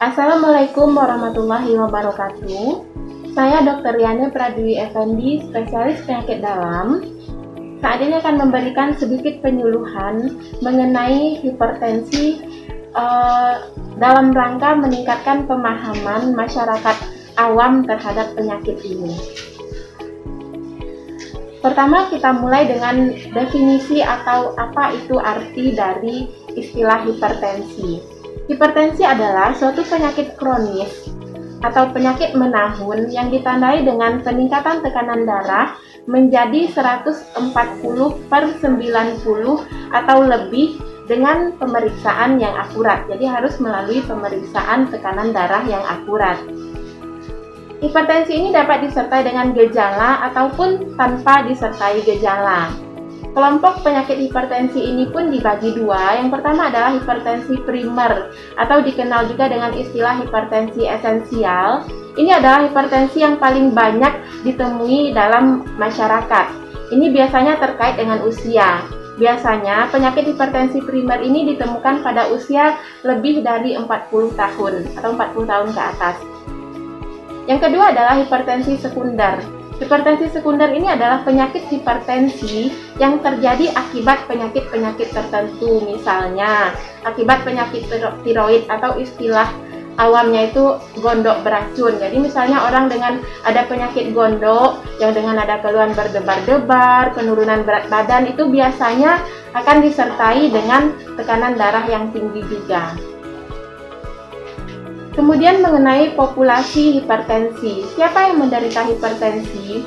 Assalamualaikum warahmatullahi wabarakatuh. Saya Dr. Riane Pradwi Effendi, spesialis penyakit dalam. Saat ini akan memberikan sedikit penyuluhan mengenai hipertensi dalam rangka meningkatkan pemahaman masyarakat awam terhadap penyakit ini. Pertama, kita mulai dengan definisi atau apa itu arti dari istilah hipertensi. Hipertensi /adalah suatu penyakit kronis atau penyakit menahun yang ditandai dengan peningkatan tekanan darah menjadi 140/90 atau lebih dengan pemeriksaan yang akurat. Jadi harus melalui pemeriksaan tekanan darah yang akurat. Hipertensi ini dapat disertai dengan gejala ataupun tanpa disertai gejala. Kelompok penyakit hipertensi ini pun dibagi dua. Yang pertama adalah hipertensi primer atau dikenal juga dengan istilah hipertensi esensial. Ini adalah hipertensi yang paling banyak ditemui dalam masyarakat. Ini biasanya terkait dengan usia. Biasanya penyakit hipertensi primer ini ditemukan pada usia lebih dari 40 tahun atau 40 tahun ke atas. Yang kedua adalah hipertensi sekunder. Hipertensi sekunder ini adalah penyakit hipertensi yang terjadi akibat penyakit-penyakit tertentu, misalnya akibat penyakit tiroid atau istilah awamnya itu gondok beracun. Jadi misalnya orang dengan ada penyakit gondok yang dengan ada keluhan berdebar-debar, penurunan berat badan itu biasanya akan disertai dengan tekanan darah yang tinggi juga. Kemudian mengenai populasi hipertensi, siapa yang menderita hipertensi?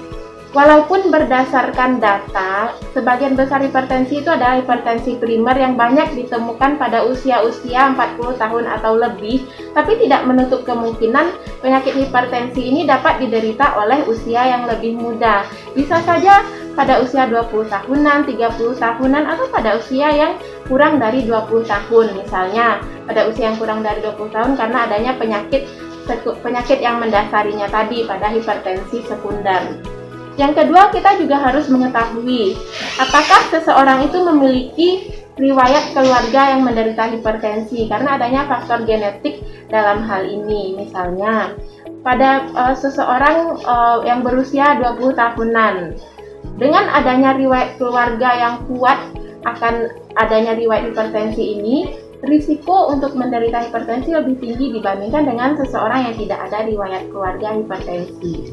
Walaupun berdasarkan data, sebagian besar hipertensi itu adalah hipertensi primer yang banyak ditemukan pada usia-usia 40 tahun atau lebih, tapi tidak menutup kemungkinan penyakit hipertensi ini dapat diderita oleh usia yang lebih muda. Bisa saja pada usia 20 tahunan, 30 tahunan, atau pada usia yang kurang dari 20 tahun. Misalnya, pada usia yang kurang dari 20 tahun karena adanya penyakit yang mendasarinya tadi pada hipertensi sekunder. Yang kedua, kita juga harus mengetahui apakah seseorang itu memiliki riwayat keluarga yang menderita hipertensi karena adanya faktor genetik dalam hal ini. Misalnya, pada seseorang yang berusia 20 tahunan, dengan adanya riwayat keluarga yang kuat akan adanya riwayat hipertensi ini, risiko untuk menderita hipertensi lebih tinggi dibandingkan dengan seseorang yang tidak ada riwayat keluarga hipertensi.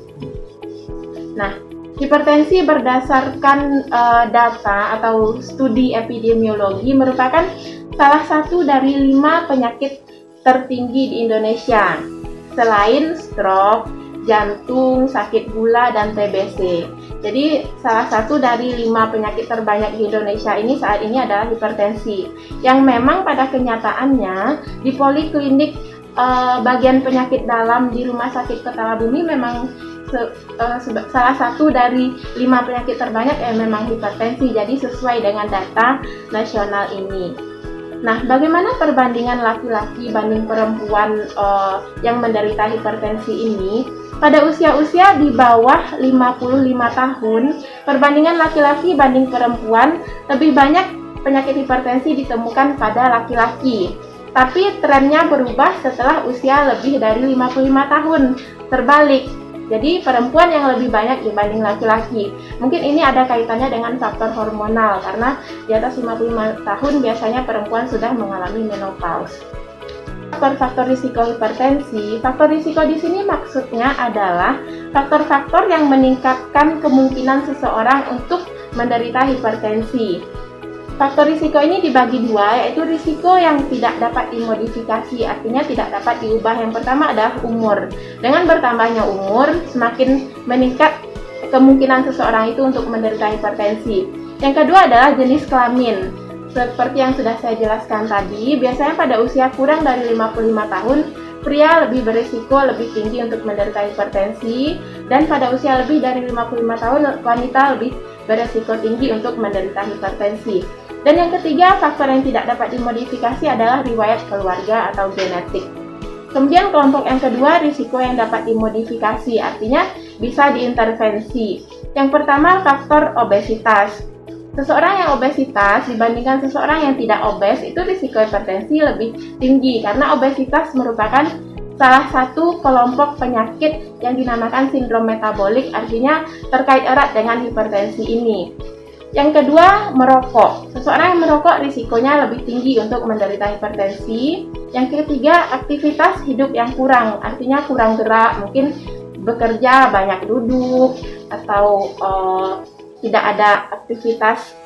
Nah, hipertensi berdasarkan data atau studi epidemiologi merupakan salah satu dari 5 penyakit tertinggi di Indonesia, selain stroke, jantung, sakit gula, dan TBC. Jadi salah satu dari 5 penyakit terbanyak di Indonesia ini saat ini adalah hipertensi, yang memang pada kenyataannya di poliklinik bagian penyakit dalam di Rumah Sakit Kepala Bumi memang salah satu dari 5 penyakit terbanyak yang memang hipertensi, jadi sesuai dengan data nasional ini. Nah, bagaimana perbandingan laki-laki banding perempuan yang menderita hipertensi ini? Pada usia-usia di bawah 55 tahun, perbandingan laki-laki banding perempuan lebih banyak penyakit hipertensi ditemukan pada laki-laki. Tapi trennya berubah setelah usia lebih dari 55 tahun, terbalik. Jadi perempuan yang lebih banyak dibanding laki-laki. Mungkin ini ada kaitannya dengan faktor hormonal, karena di atas 55 tahun biasanya perempuan sudah mengalami menopause. Faktor risiko hipertensi, faktor risiko di sini maksudnya adalah faktor-faktor yang meningkatkan kemungkinan seseorang untuk menderita hipertensi. Faktor risiko ini dibagi dua, yaitu risiko yang tidak dapat dimodifikasi, artinya tidak dapat diubah. Yang pertama adalah umur. Dengan bertambahnya umur, semakin meningkat kemungkinan seseorang itu untuk menderita hipertensi. Yang kedua adalah jenis kelamin. Seperti yang sudah saya jelaskan tadi, biasanya pada usia kurang dari 55 tahun, pria lebih berisiko lebih tinggi untuk menderita hipertensi, dan pada usia lebih dari 55 tahun, wanita lebih berisiko tinggi untuk menderita hipertensi. Dan yang ketiga, faktor yang tidak dapat dimodifikasi adalah riwayat keluarga atau genetik. Kemudian kelompok yang kedua, risiko yang dapat dimodifikasi, artinya bisa diintervensi. Yang pertama, faktor obesitas. Seseorang yang obesitas dibandingkan seseorang yang tidak obes itu risiko hipertensi lebih tinggi karena obesitas merupakan salah satu kelompok penyakit yang dinamakan sindrom metabolik, artinya terkait erat dengan hipertensi ini. Yang kedua, merokok. Seseorang yang merokok risikonya lebih tinggi untuk menderita hipertensi. Yang ketiga, aktivitas hidup yang kurang, artinya kurang gerak, mungkin bekerja banyak duduk atau tidak ada aktivitas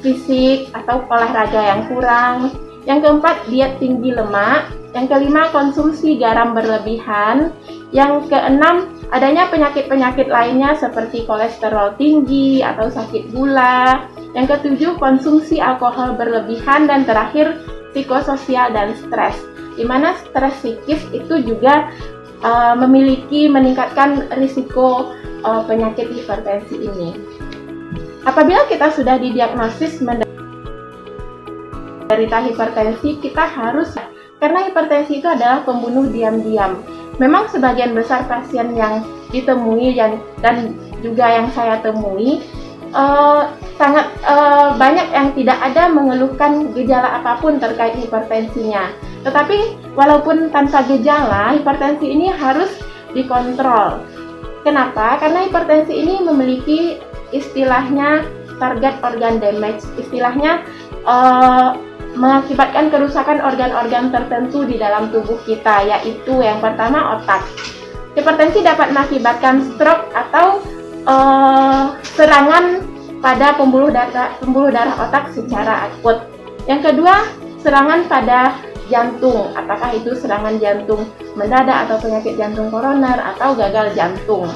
fisik atau olahraga yang kurang. Yang keempat, diet tinggi lemak. Yang kelima, konsumsi garam berlebihan. Yang keenam, adanya penyakit-penyakit lainnya seperti kolesterol tinggi atau sakit gula. Yang ketujuh, konsumsi alkohol berlebihan. Dan terakhir, psikososial dan stres, di mana stres psikis itu juga meningkatkan risiko penyakit hipertensi ini. Apabila kita sudah didiagnosis menderita hipertensi, kita harus, karena hipertensi itu adalah pembunuh diam-diam. Memang sebagian besar pasien yang ditemui dan juga yang saya temui sangat banyak yang tidak ada mengeluhkan gejala apapun terkait hipertensinya. Tetapi walaupun tanpa gejala, hipertensi ini harus dikontrol. Kenapa? Karena hipertensi ini memiliki istilahnya target organ damage, istilahnya mengakibatkan kerusakan organ-organ tertentu di dalam tubuh kita, yaitu yang pertama otak. Hipertensi dapat mengakibatkan stroke atau serangan pada pembuluh darah otak secara akut. Yang kedua, serangan pada jantung, apakah itu serangan jantung mendadak atau penyakit jantung koroner atau gagal jantung.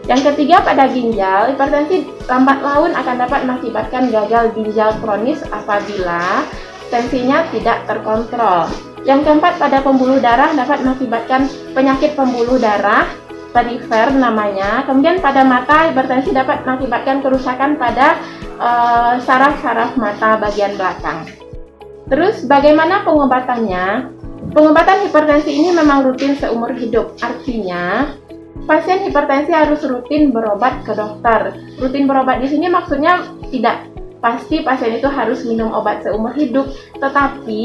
Yang ketiga, pada ginjal, hipertensi lambat laun akan dapat mengakibatkan gagal ginjal kronis apabila tensinya tidak terkontrol. Yang keempat, pada pembuluh darah dapat mengakibatkan penyakit pembuluh darah, perifer namanya. Kemudian pada mata, hipertensi dapat mengakibatkan kerusakan pada saraf-saraf mata bagian belakang. Terus bagaimana pengobatannya? Pengobatan hipertensi ini memang rutin seumur hidup, artinya pasien hipertensi harus rutin berobat ke dokter. Rutin berobat di sini maksudnya tidak pasti pasien itu harus minum obat seumur hidup, tetapi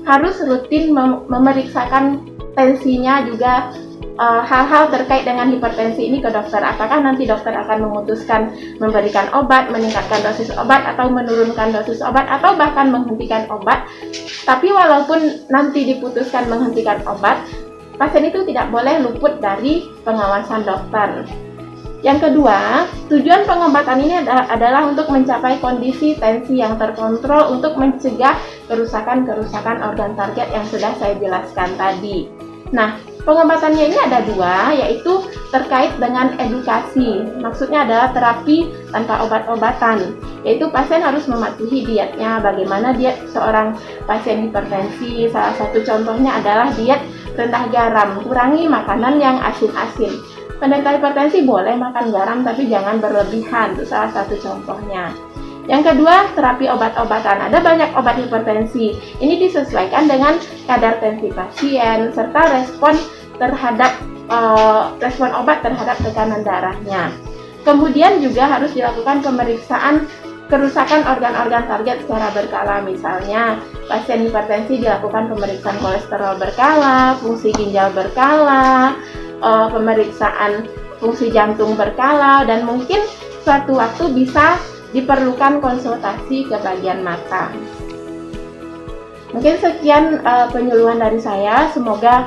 harus rutin memeriksakan tensinya juga, hal-hal terkait dengan hipertensi ini ke dokter. Apakah nanti dokter akan memutuskan memberikan obat, meningkatkan dosis obat, atau menurunkan dosis obat, atau bahkan menghentikan obat. Tapi walaupun nanti diputuskan menghentikan obat, pasien itu tidak boleh luput dari pengawasan dokter. Yang kedua, tujuan pengobatan ini adalah untuk mencapai kondisi tensi yang terkontrol untuk mencegah kerusakan-kerusakan organ target yang sudah saya jelaskan tadi. Nah, pengobatannya ini ada dua, yaitu terkait dengan edukasi. Maksudnya adalah terapi tanpa obat-obatan, yaitu pasien harus mematuhi dietnya. Bagaimana diet seorang pasien hipertensi? Salah satu contohnya adalah diet rendah garam, kurangi makanan yang asin-asin. Penderita hipertensi boleh makan garam tapi jangan berlebihan, itu salah satu contohnya. Yang kedua, terapi obat-obatan. Ada banyak obat hipertensi. Ini disesuaikan dengan kadar tensi pasien serta respon obat terhadap tekanan darahnya. Kemudian juga harus dilakukan pemeriksaan kerusakan organ-organ target secara berkala. Misalnya, pasien hipertensi dilakukan pemeriksaan kolesterol berkala, fungsi ginjal berkala, pemeriksaan fungsi jantung berkala, dan mungkin suatu waktu bisa diperlukan konsultasi ke bagian mata. Mungkin sekian penyuluhan dari saya, semoga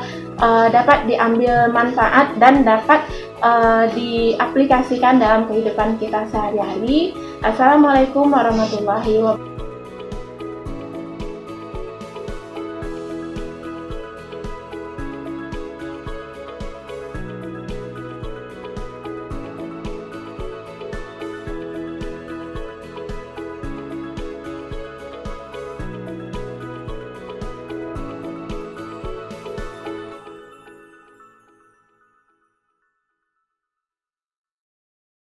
dapat diambil manfaat dan dapat diaplikasikan dalam kehidupan kita sehari-hari. Assalamualaikum warahmatullahi wabarakatuh.